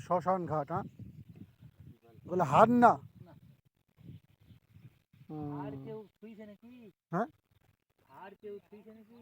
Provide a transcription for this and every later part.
শ্মশান ঘাট, হ্যাঁ বলে হার না। আর কেউ ছুঁইছে নাকি? হ্যাঁ আর কেউ ছুঁইছে নাকি?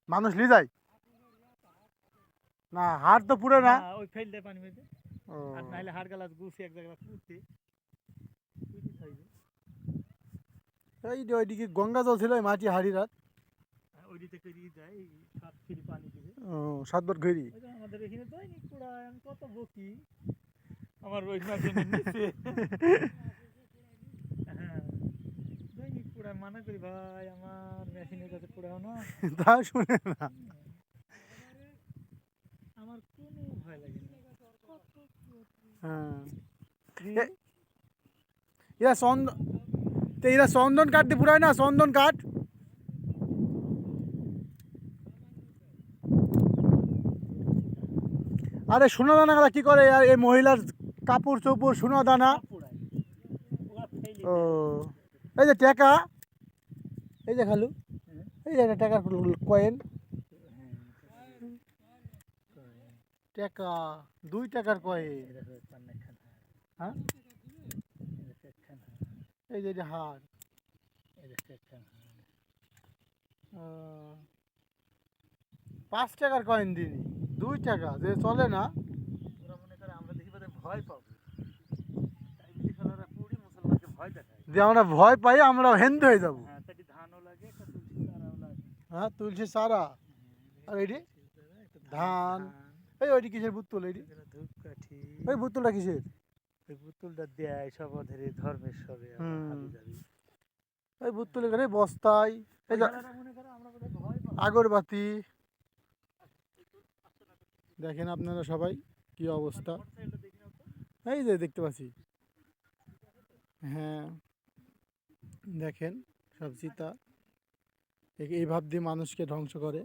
মানুষ নিয়ে যায় না, হার তো পুরো না। ওই ফেল দেয় পানি মেঝে। আর নাহলে হাড় গালাত গুছি এক জায়গায় কুটে খাইবে। এই যে ওইদিকে গঙ্গা জল ছিল ওই মাটি হাড়ি রাত। ওইদিকে করি যায় 7 ফিট পানি দিবে। ও 7 বার ঘুরি। আমাদের এখানে দৈনিক কুড়ায় আমি কত বকি আমার ওই মেশিনের নিচে। হ্যাঁ দৈনিক কুড়ায় মানা করি ভাই আমার মেশিনের কাছে কুড়াও না। তা শুনে না আমার কোনো ভয় লাগে না। হ্যাঁ এরা চন্দন, তো এরা চন্দন কাঠ দিয়ে পুরায় না, চন্দন কাঠ। আরে সোনা দানা কি করে আর এই মহিলার কাপড় চোপড় সোনা দানা। ও এই যে টাকা, এই যে খালু এই যে একটা টাকার কয়েন, টাকা 2 টাকার কয়েন। হ্যাঁ এই যে এটা হার, 5 টাকার কয়েন দিনি, 2 টাকা যে চলে না। ওরা মনে করে আমরা দেখি বোধহয় ভয় পাবো, তাই বুঝি খেলারা পুরি মুসলমানকে ভয় দেখায়। যে আমরা ভয় পাই আমরা হিন্দু হয়ে যাবো। হ্যাঁ তাটি ধানও লাগে একটা তুলসী চারাও লাগে। হ্যাঁ তুলসী চারা আর এইটি ধান। এই ওইটি কিসের বুত্তুল, এইটি ধূপকাঠি। ওই বুত্তুলটা কিসের? ওই পুতুলটা দেয় সব ওদের ধর্মের সবে হাবি যাবি। ওই বুত্তুল এখানে বস্তায় এই যে মনে করে আমরা বোধহয় ভয় পাবো। আগরবাতি। দেখেন আপনারা সবাই কি অবস্থা, এই যে দেখতে পাচ্ছি। হ্যাঁ দেখেন সব চিতা, এই ভাব দিয়ে মানুষকে ধ্বংস করে।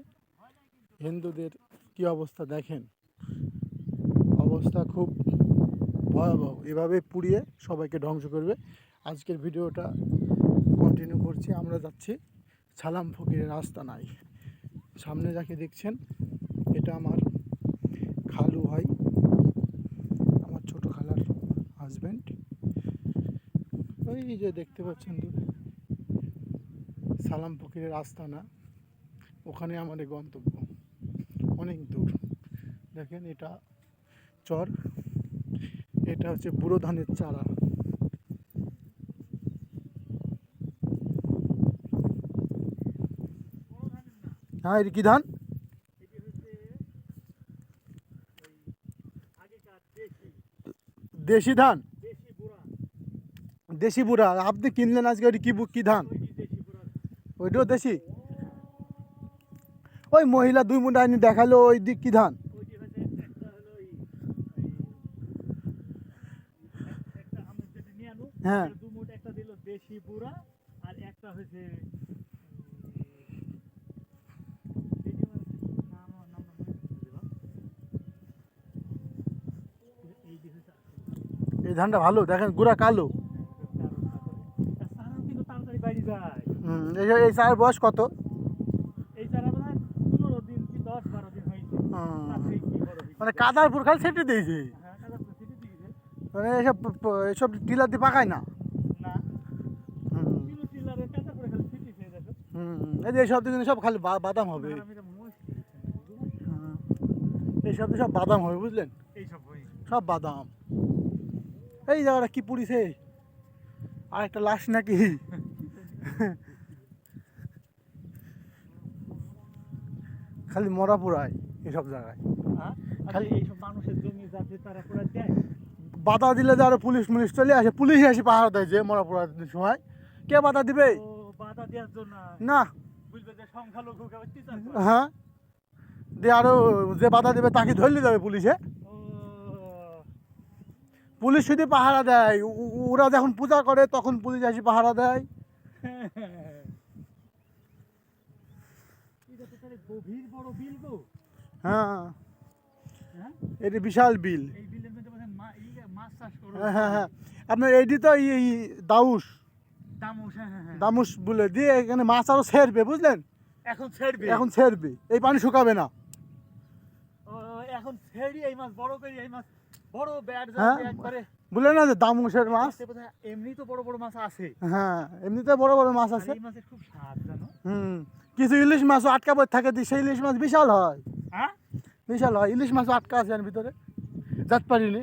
হিন্দুদের কি অবস্থা দেখেন, অবস্থা খুব ভয়াবহ। এভাবে পুড়িয়ে সবাইকে ধ্বংস করবে। আজকের ভিডিওটা কন্টিনিউ করছি। আমরা যাচ্ছি ছালাম ফকিরের রাস্তা নাই। সামনে যাকে দেখছেন এটা আমার খালু ভাই, আমার ছোট খালার হাজব্যান্ড। ওই যে দেখতে পাচ্ছেন দূরে সালাম ফকিরের আস্তানা, ওখানে আমাদের গন্তব্য অনেক দূর। দেখেন এটা চর, এটা হচ্ছে বুড়ো ধানের চারা। হ্যাঁ এটা কি ধান? দেশি ধান, দেশি বুড়া। আপনি কিনলেন আজকে ওইটা কি ধান? ওইটাও দেশি। ওই মহিলা 2 মুঠা আনি দেখালো, ওই দিক কি ধান? হ্যাঁ একটা দিল দেশি বুড়া আর একটা হয়েছে এই ধানটা ভালো, দেখেন গুড়া কালো। কিন্তু তাড়াতাড়ি বাড়ি যায়। এই চারার বয়স কত? এই চারা বোধ হয় 15 দিন কি 10-12 দিন হয়েছে। মানে কাদার পুর খালি ছেটে দিয়েছে, মানে এসব টিলার দিয়ে পাকায় না। এই যে এইসব দিন সব খালি বাদাম হবে, এইসব সব বাদাম হবে বুঝলেন, সব বাদাম। এই জায়গাটা কি পুড়িছে, আর একটা লাশ নাকি? খালি মরা পোড়ায় এসব জায়গায়। খালি এইসব মানুষের জমি যাতে তারা পুরা দেয়, বাধা দিলে যে আরো পুলিশ চলে আসে, পুলিশ এসে পাহাড় দেয় যে মরা পোড়ার সময়। কে বাধা দিবে? বাধা দেওয়ার জন্য না, বুঝবে যে সংখ্যালঘু হ্যাঁ দিয়ে আরো যে বাধা দেবে তাকে ধরলে যাবে পুলিশে। পুলিশ শুধু পাহারা দেয়, ওরা যখন পূজা করে তখন পুলিশ এসে পাহারা দেয়। গভীর বড় বিল গো। হ্যাঁ এটা বিশাল বিল। এই বিলের মধ্যে মাছ চাষ করে। হ্যাঁ হ্যাঁ আপনার এইটি তো দাউস দামুস বলে দিয়ে এখানে মাছ আরো ছেড়বে বুঝলেন। এখন ছেড়বে, এই পানি শুকাবে না। এখন ছেড়ি এই মাছ বড় করি, এই মাছ বড় ব্যাট হ্যাঁ? যাচ্ছে একবারে। বলে না যে দামুশের মাছ। সে বোধহয় এমনি তো বড় বড় মাছ আছে। হ্যাঁ, এমনিতে বড় বড় মাছ আর আছে। এই মাছের খুব স্বাদ জানো। কিছু ইলিশ মাছও আটকা পড়ে থাকে, সেই ইলিশ মাছ বিশাল হয়। হ্যাঁ? বিশাল হয়, ইলিশ মাছও আটকা আছে এর ভিতরে, জাত পারিনি।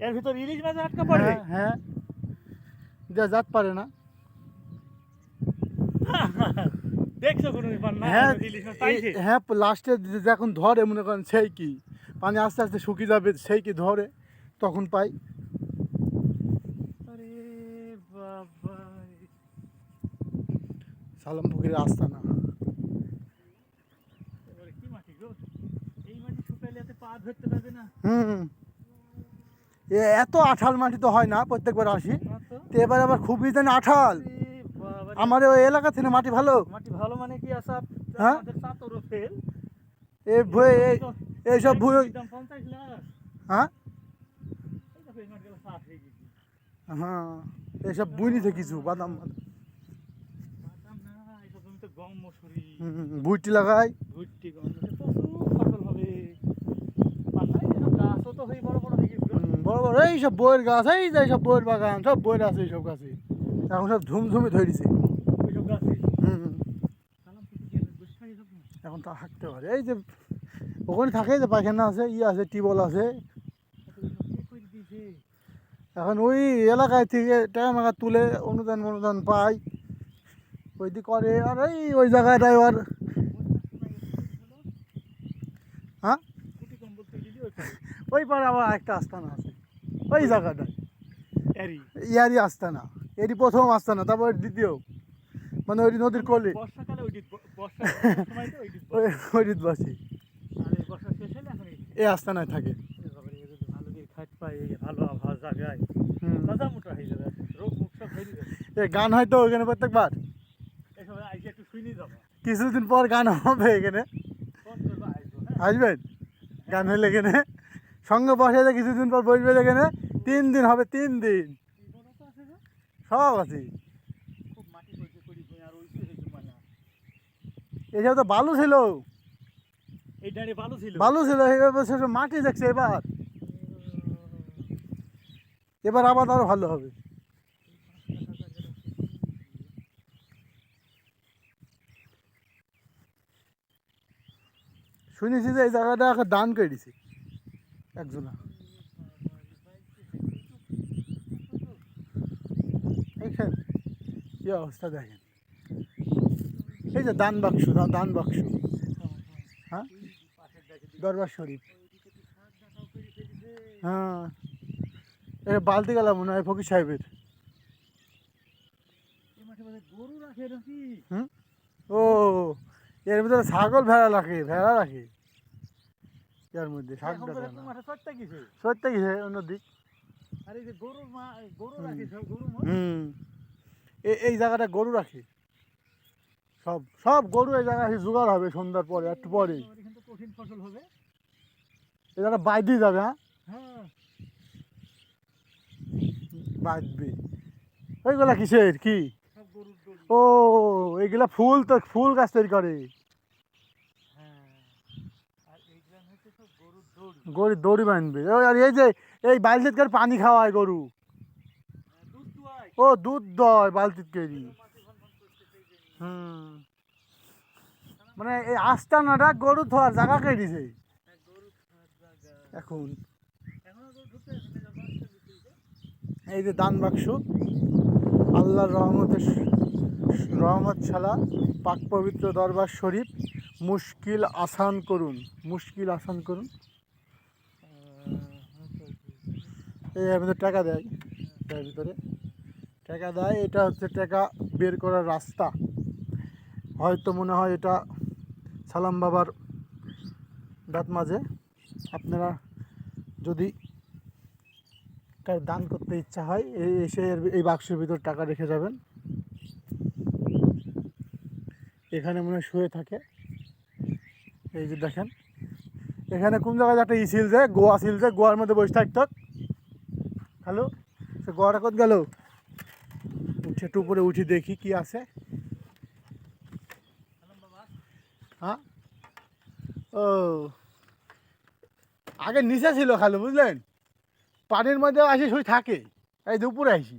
এর ভিতর ইলিশ মাছ আটকা পড়ে। হ্যাঁ, হ্যাঁ, যা জাত পারে না। দেখছো কোনো ব্যাপার না? হ্যাঁ, ইলিশ মাছ পাইছে। হ্যাঁ, লাস্টে যখন ধরে মনে করেন সেই কি পানি আস্তে আস্তে শুকিয়ে যাবে, সেই কি ধরে তখন পাই। আরে বাবা, সালাম পুকুরের আস্তানা। এবারে কি মাটি গো? এই মাটি শুকাইলে এতে পা ধরতে পারবে না। এত আঠাল মাটি তো হয় না প্রত্যেকবার আসি, না তো। তো এবার আবার খুবই জানি আঠাল। আরে বাবা রে। আমার ওই এলাকা থেকে মাটি ভালো। মাটি ভালো মানে কি আছে? হ্যাঁ? আমাদের চাতরও ফেল। এইসব ভুই। দাম 50 লাখ। হ্যাঁ, এই দেখো এই মাটিগুলো সাফ হয়ে গেছে। হ্যাঁ, এইসব বুনিতে কিছু বাদাম বাদাম না, এইসব জমিতে গম, মসুরি, বুইটি লাগাই। ভুট্টি, গম, প্রচুর ফসল হবে। আর না, এইসব গাছও তো হয়ে বড় বড় হয়ে গেছে গো। বড় বড় এইসব বইয়ের গাছ, এই যে এইসব বইয়ের বাগান, সব বইয়ের আছে এইসব গাছে। এখন সব ঝুমঝুমে ধরেছে। ওইসব গাছে। হুম, সালাম পুকুর দিয়ে বসে থাকে সব না। এখন তা হাঁটতে পারে। এই যে ওখানে থাকে যে পায়খানা আছে, আছে, টিউবওয়েল আছে। এতগুলো সব কে করে দিয়েছে? এখন ওই এলাকায় থেকে টাকা মাকা তুলে অনুদান পায়, ওই দিকে করে। আর ওই জায়গাটায় আর হ্যাঁ, কুটি কম্বল তৈরি দিয়ে ওই পারে। ওই পারে আবার একটা আস্তানা আছে ওই জায়গাটায়, এরই। ইয়ারই আস্তানা। এরই প্রথম আস্তানা, তারপর দ্বিতীয়, মানে ওই নদীর কোলে বর্ষাকালে ওই বর্ষার সময় তো ওই বসে আর এই বর্ষা শেষ হলে এখন এই আস্তানায় থাকে। যদি ভালো করে খাট পায়, এই ভালো আবহাওয়া জায়গায় হুম। তাজা মোটা হয়ে যাবে, রোগ মুখ সব বেরিয়ে যাবে। এ গান হয়তো ওইখানে প্রত্যেকবার এই সময় আইসে একটু শুনি যাবো। কিছুদিন পর গান হবে এখানে, ফোন করবো, আসবো। হ্যাঁ, আসবেন গান হলে এখানে সঙ্গে বসে যে কিছুদিন পর বসবে এখানে। 3 দিন হবে, 3 দিন জীবনও তো আছে গো। সব আছে। খুব মাটি পরিচয় করি আর ওই হয়েছে মানে এসব তো বালু ছিল, এই ডাঁড়ে ভালো ছিল। বালু ছিল, এইভাবে সব মাটি দেখছে। এবার আবার আরো ভালো হবে। শুনেছি যে এই জায়গাটা এখন দান করে দিছে একজনা। দেখেন কি অবস্থা, দেখেন এই যে দান বাক্স, দান বাক্স। হ্যাঁ, দরবার শরীফ। হ্যাঁ, এটা বালতি গেলাম মনে হয় ফকির সাহেবের। এই মাঠে বোধহয় গরু রাখে নাকি? ও, এর ভিতরে ছাগল ভেড়া রাখে এর মধ্যে। এখন তো একদম মাঠে চড়তে গেছে। সত্যি গেছে অন্যদিক। আর এই যে গরু রাখে সব, গরু মোষ। এই জায়গাটা গরু রাখে, সব সব গরু এই জায়গায় জোগাড় হবে সন্ধ্যার পরে, একটু পরে এখানে তো কঠিন ফসল হবে। এই জায়গাটা বাইরে যাবে। হ্যাঁ, হ্যাঁ, বাঁধবে। ওইগুলা কিসের কি? সব গরুর দড়ি। ও, এইগুলা ফুল গাছ তৈরি করে। হ্যাঁ, আর এইগুলা হচ্ছে সব গরুর দড়ি। গরুর দড়ি বাঁধবে। আর এই যে এই বালতিত করে পানি খাওয়ায় গরু। দুধ দুয়ায়। ও, দুধ দয় বালতিত করে। মানে এই আস্তানাটা গরু ধোয়ার জায়গা কে দিছে গরু খাওয়ার জায়গা। এখন। এখন আর গরু ঢুকতে আসে না, বাচ্চা ঢুকতে। এই যে দান বাক্স, আল্লাহর রহমত ছাড়া পাক পবিত্র দরবার শরীফ, মুশকিল আসান করুন, মুশকিল আসান করুন। এই এর ভিতরে টাকা দেয়, এর ভিতরে টাকা দেয়। এটা হচ্ছে টাকা বের করার রাস্তা। হয়তো মনে হয় এটা সালাম বাবার দাঁত মাঝে। আপনারা যদি কার দান করতে ইচ্ছা হয়, এসে এই বাক্সের ভিতর টাকা রেখে যাবেন। এখানে মনে হয় শুয়ে থাকে। এই যে দেখেন, এখানে কোন জায়গায় একটা ছিল যে গোয়া ছিল, যে গোয়ার মধ্যে বসে থাকতো। হ্যালো, সে গোয়াটা কত গেল? উঠে একটু উপরে উঠি দেখি কি আছে। হ্যাঁ, ও, আগে নিচে ছিল খালু, বুঝলেন। পানির মধ্যে আসি শুই থাকে, এই দুপুরে আসি,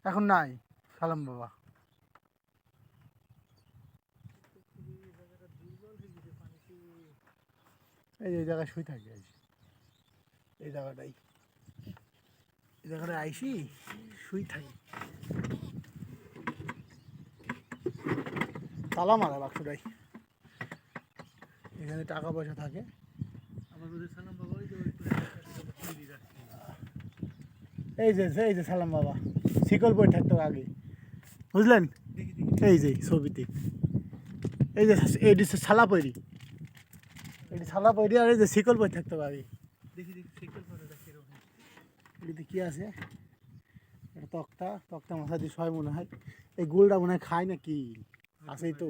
এখন নাই সালাম বাবা। এই জায়গায় শুই থাকে, এই জায়গাটাই, এই জায়গাটায় আইসি শুই থাকি। তালা মারা বাক্সটাই, এখানে টাকা পয়সা থাকে। আমার ওদের সালাম বাবা ওই যে তৈরি রাখছে। এই যে সালাম বাবা শিকল বই থাকতো আগে, বুঝলেন? দেখি দেখি এই যে ছবিতে, এই যে এটি ছালা পৈরি, এটি ছালা পৈরি, আর এই যে শিকল বই থাকতো আগে। দেখি দেখি সাইকেল করাটা কিরকম। এটিতে কি আছে? এটা তক্তা, তক্তা মাথা দিয়ে সবাই মনে হয়। এই গোলটা মনে হয় খায় না কি আছেই তো।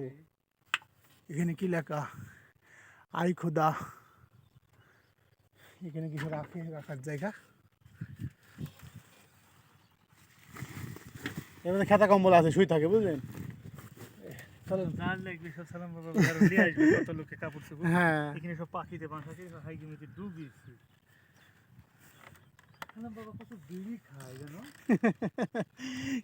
এখানে কি লেখা? আই খোদা। এখানে কিছু রাখার জায়গা। এবারে খেতা কম্বল আছে, শুই থাকে, বুঝলেন? চলেন। জাল লাগবে সব সালাম বাবা ঘরে নিয়ে আসবে, কত লোকে কাপড় চোপড়। হ্যাঁ, এখানে সব পাখিতে বাসা করে হাই জমিতে ডুবিয়েছে। সালাম বাবা কত বিড়ি খায় জানো?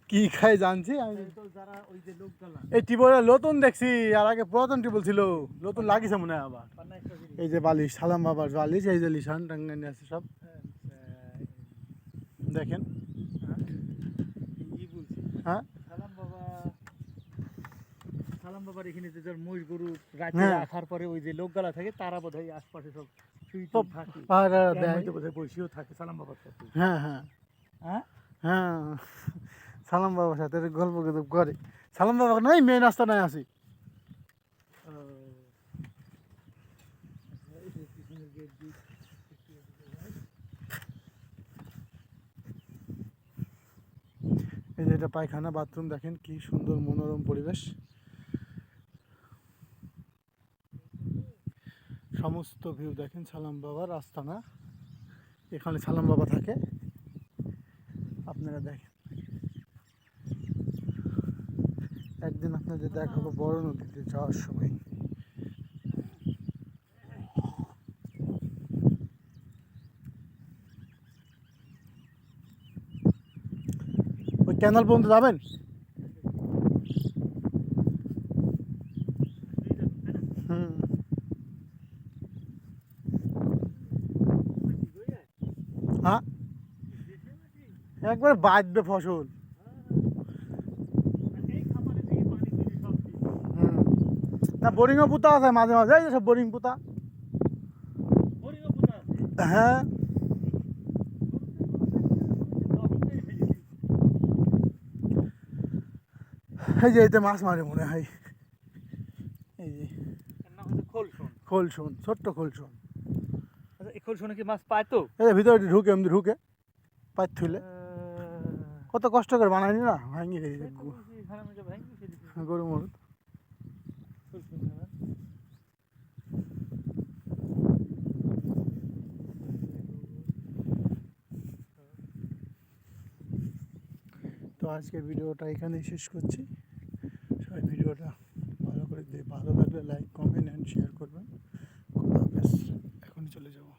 কি খায় জানছি আমি। এই তো যারা ওই যে লোক গালা এই টিবলে নতুন দেখছি, আর আগে পুরাতন টিবল ছিল, নতুন লাগিছে মনে হয় আবার। পান্না একটা বিড়ি। এই যে বালিশ, সালাম বাবার বালিশ, এই যে লিশান টাঙ্গানি আছে সব, দেখেন। ই বলছি হ্যাঁ সালাম বাবা, সালাম বাবার এখানে যে যার মহিষ গরু রাতে হ্যাঁ। রাখার পরে ওই যে লোকগালা থাকে তারা বোধহয় আশপাশে সব শুই সব থাকে। পাহারা এর দেয়। মধ্যে বোধহয় বসেও থাকে সালাম বাবার সাথে। হ্যাঁ হ্যাঁ হ্যাঁ হ্যাঁ, সালাম বাবার সাথে গল্প গুজব করে। সালাম বাবা নাই মেয়ে নাস্তা নাই আসি। এই যে এটা পায়খানা বাথরুম, দেখেন কি সুন্দর মনোরম পরিবেশ। সমস্ত ভিউ দেখেন সালাম বাবার আস্তানা, এখানে সালাম বাবা থাকে, আপনারা দেখেন। একদিন আপনাদের দেখাবো বড় নদীতে যাওয়ার সময়। ওই ক্যানাল পর্যন্ত যাবেন? হুম, হ্যাঁ একবার বাঁচবে ফসল। হুম, না বোরিংও পুঁতা আছে মাঝে মাঝে, এই যে সব বোরিং পুঁতা। হ্যাঁ, এই যে এতে মাছ মারে মনে হয়, এই যে খোলসন, ছোট্ট খোলসন। এখন শুনে কি মাছ পায় তো? এই যে ভিতরে ঢুকে, এমনি ঢুকে পাইপ থুলে, কত কষ্ট করে বানায়নি না, ভাঙি গেছে গরু মরুদ। তো আজকের ভিডিওটা এখানেই শেষ করছি। সবাই ভিডিওটা ভালো করে ভালো লাগলে লাইক, কমেন্ট অ্যান্ড শেয়ার করবেন। খোদা হাফেজ, এখনই চলে যাবো।